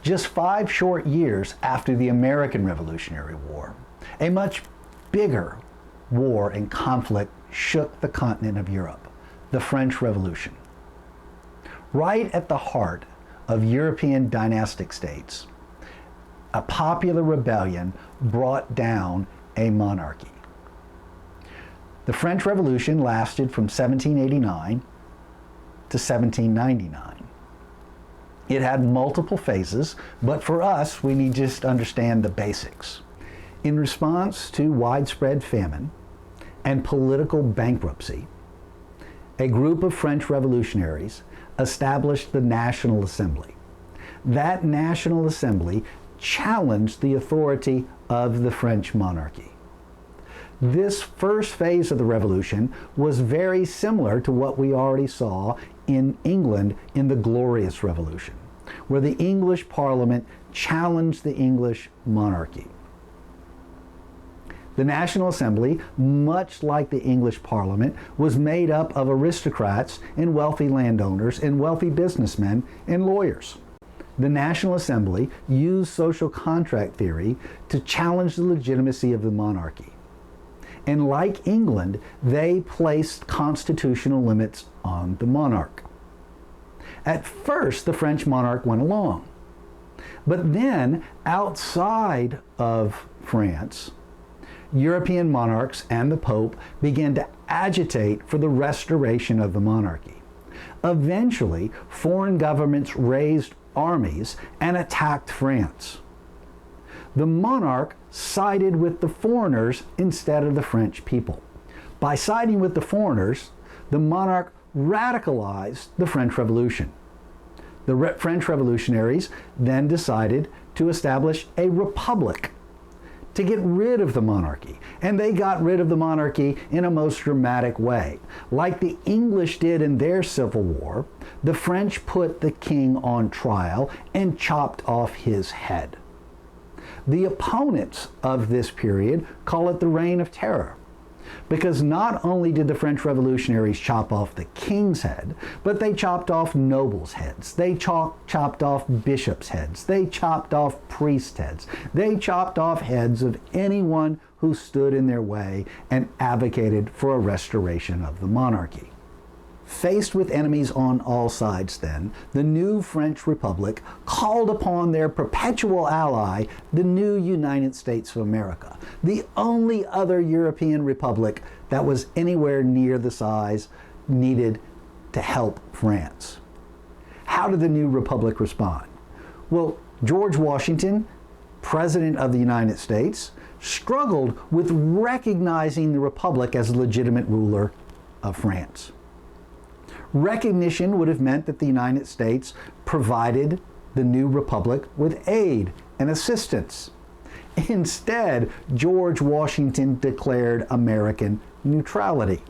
just 5 short years after the American Revolutionary War, a much bigger war and conflict shook the continent of Europe, the French Revolution. Right at the heart of European dynastic states, a popular rebellion brought down a monarchy. The French Revolution lasted from 1789 to 1799. It had multiple phases, but for us, we need just to understand the basics. In response to widespread famine and political bankruptcy, a group of French revolutionaries established the National Assembly. That National Assembly challenged the authority of the French monarchy. This first phase of the revolution was very similar to what we already saw in England in the Glorious Revolution, where the English Parliament challenged the English monarchy. The National Assembly, much like the English Parliament, was made up of aristocrats and wealthy landowners and wealthy businessmen and lawyers. The National Assembly used social contract theory to challenge the legitimacy of the monarchy. And like England, they placed constitutional limits on the monarch. At first, the French monarch went along. But then, outside of France, European monarchs and the Pope began to agitate for the restoration of the monarchy. Eventually, foreign governments raised armies and attacked France. The monarch sided with the foreigners instead of the French people. By siding with the foreigners, the monarch radicalized the French Revolution. The French revolutionaries then decided to establish a republic to get rid of the monarchy. And they got rid of the monarchy in a most dramatic way. Like the English did in their Civil War, the French put the king on trial and chopped off his head. The opponents of this period call it the Reign of Terror, because not only did the French revolutionaries chop off the king's head, but they chopped off nobles' heads, they chopped off bishops' heads, they chopped off priests' heads, they chopped off heads of anyone who stood in their way and advocated for a restoration of the monarchy. Faced with enemies on all sides then, the new French Republic called upon their perpetual ally, the new United States of America, the only other European republic that was anywhere near the size needed to help France. How did the new republic respond? Well, George Washington, President of the United States, struggled with recognizing the republic as a legitimate ruler of France. Recognition would have meant that the United States provided the new republic with aid and assistance. Instead, George Washington declared American neutrality,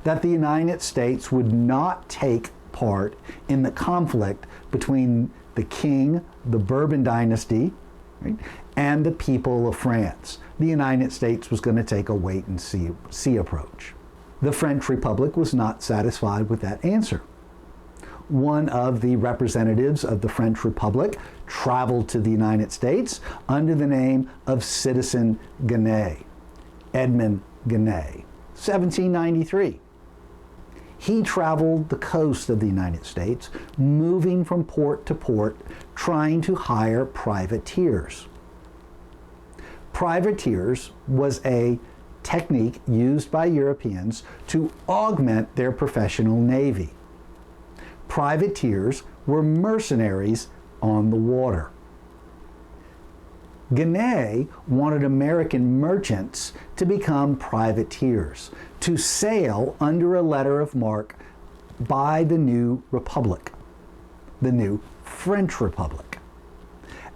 that the United States would not take part in the conflict between the king, the Bourbon dynasty, right, and the people of France. The United States was going to take a wait-and-see approach. The French Republic was not satisfied with that answer. One of the representatives of the French Republic traveled to the United States under the name of Citizen Genet, Edmund Genet, 1793. He traveled the coast of the United States, moving from port to port, trying to hire privateers. Privateers was a technique used by Europeans to augment their professional navy. Privateers were mercenaries on the water. Genet wanted American merchants to become privateers, to sail under a letter of marque by the new republic, the new French Republic.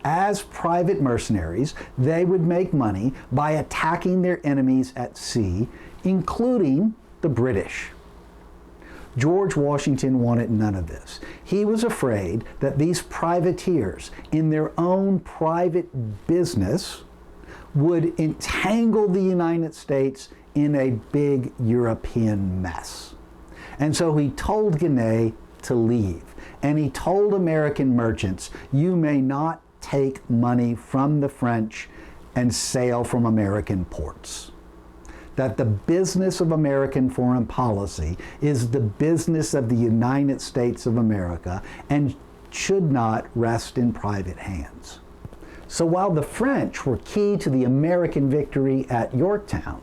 As private mercenaries, they would make money by attacking their enemies at sea, including the British. George Washington wanted none of this. He was afraid that these privateers, in their own private business, would entangle the United States in a big European mess. And so he told Genet to leave. And he told American merchants, you may not take money from the French and sail from American ports. That the business of American foreign policy is the business of the United States of America and should not rest in private hands. So while the French were key to the American victory at Yorktown,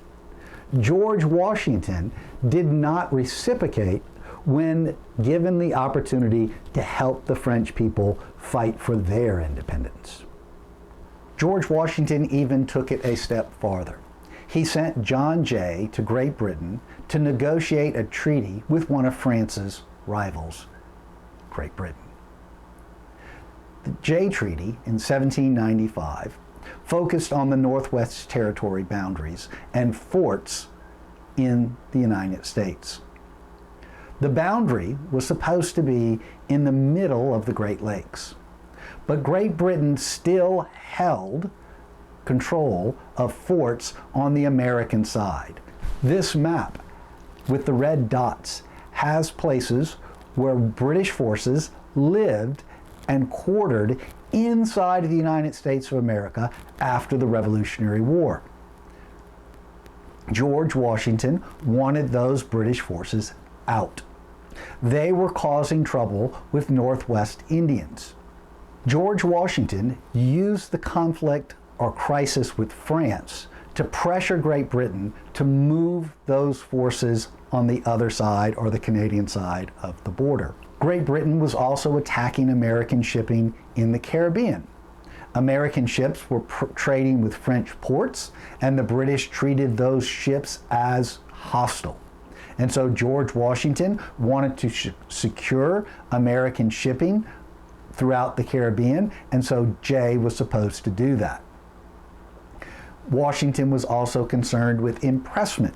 George Washington did not reciprocate when given the opportunity to help the French people fight for their independence. George Washington even took it a step farther. He sent John Jay to Great Britain to negotiate a treaty with one of France's rivals, Great Britain. The Jay Treaty in 1795 focused on the Northwest Territory boundaries and forts in the United States. The boundary was supposed to be in the middle of the Great Lakes, but Great Britain still held control of forts on the American side. This map with the red dots has places where British forces lived and quartered inside of the United States of America after the Revolutionary War. George Washington wanted those British forces out. They were causing trouble with Northwest Indians. George Washington used the conflict or crisis with France to pressure Great Britain to move those forces on the other side or the Canadian side of the border. Great Britain was also attacking American shipping in the Caribbean. American ships were trading with French ports, and the British treated those ships as hostile. And so George Washington wanted to secure American shipping throughout the Caribbean, and so Jay was supposed to do that. Washington was also concerned with impressment.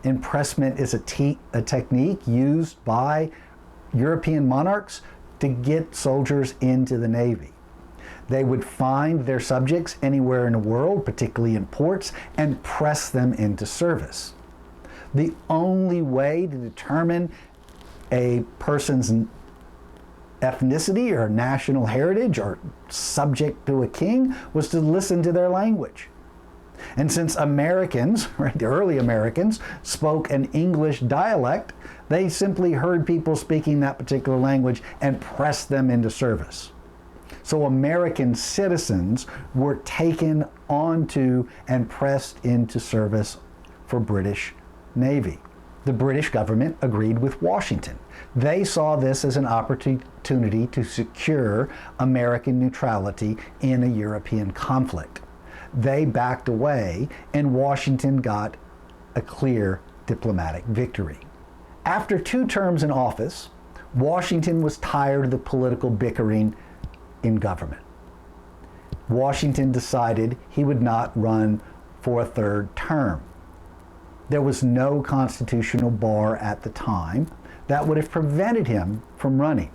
Impressment is a technique used by European monarchs to get soldiers into the Navy. They would find their subjects anywhere in the world, particularly in ports, and press them into service. The only way to determine a person's ethnicity or national heritage or subject to a king was to listen to their language. And since Americans, right, the early Americans, spoke an English dialect, they simply heard people speaking that particular language and pressed them into service. So American citizens were taken onto and pressed into service for British Navy. The British government agreed with Washington. They saw this as an opportunity to secure American neutrality in a European conflict. They backed away, and Washington got a clear diplomatic victory. After 2 terms in office, Washington was tired of the political bickering in government. Washington decided he would not run for a 3rd term. There was no constitutional bar at the time that would have prevented him from running.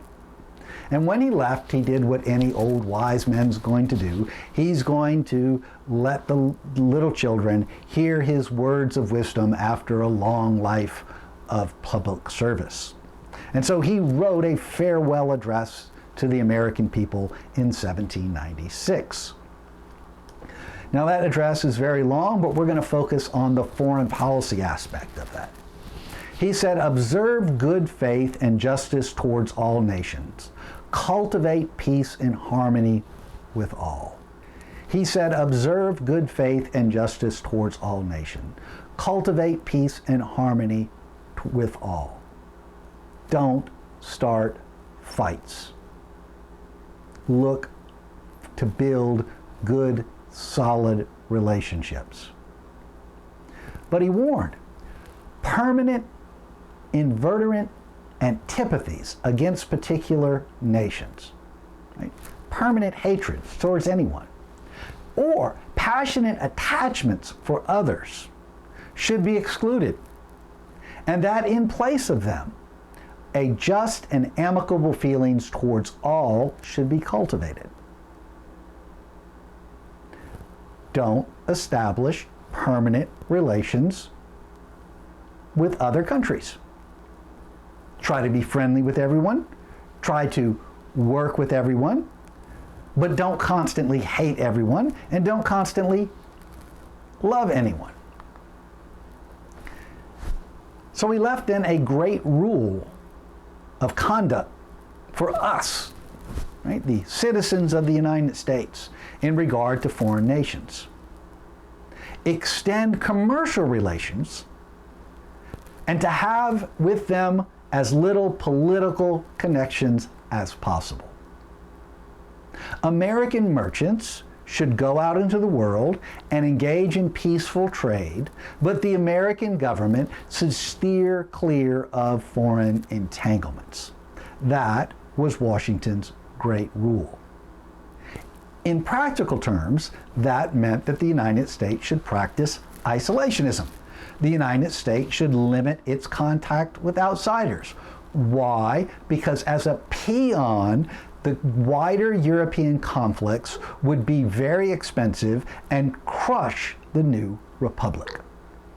And when he left, he did what any old wise man's going to do. He's going to let the little children hear his words of wisdom after a long life of public service. And so he wrote a farewell address to the American people in 1796. Now that address is very long, but we're going to focus on the foreign policy aspect of that. He said, "Observe good faith and justice towards all nations. Cultivate peace and harmony with all." He said, "Observe good faith and justice towards all nations. Cultivate peace and harmony with all. Don't start fights. Look to build good, solid relationships." But he warned, permanent, inveterate antipathies against particular nations, right? Permanent hatred towards anyone, or passionate attachments for others should be excluded, and that in place of them, a just and amicable feelings towards all should be cultivated. Don't establish permanent relations with other countries. Try to be friendly with everyone. Try to work with everyone, but don't constantly hate everyone and don't constantly love anyone. So we left in a great rule of conduct for us, right, the citizens of the United States, in regard to foreign nations. Extend commercial relations and to have with them as little political connections as possible. American merchants should go out into the world and engage in peaceful trade, but the American government should steer clear of foreign entanglements. That was Washington's great rule. In practical terms, that meant that the United States should practice isolationism. The United States should limit its contact with outsiders. Why? Because as a peon, the wider European conflicts would be very expensive and crush the new republic.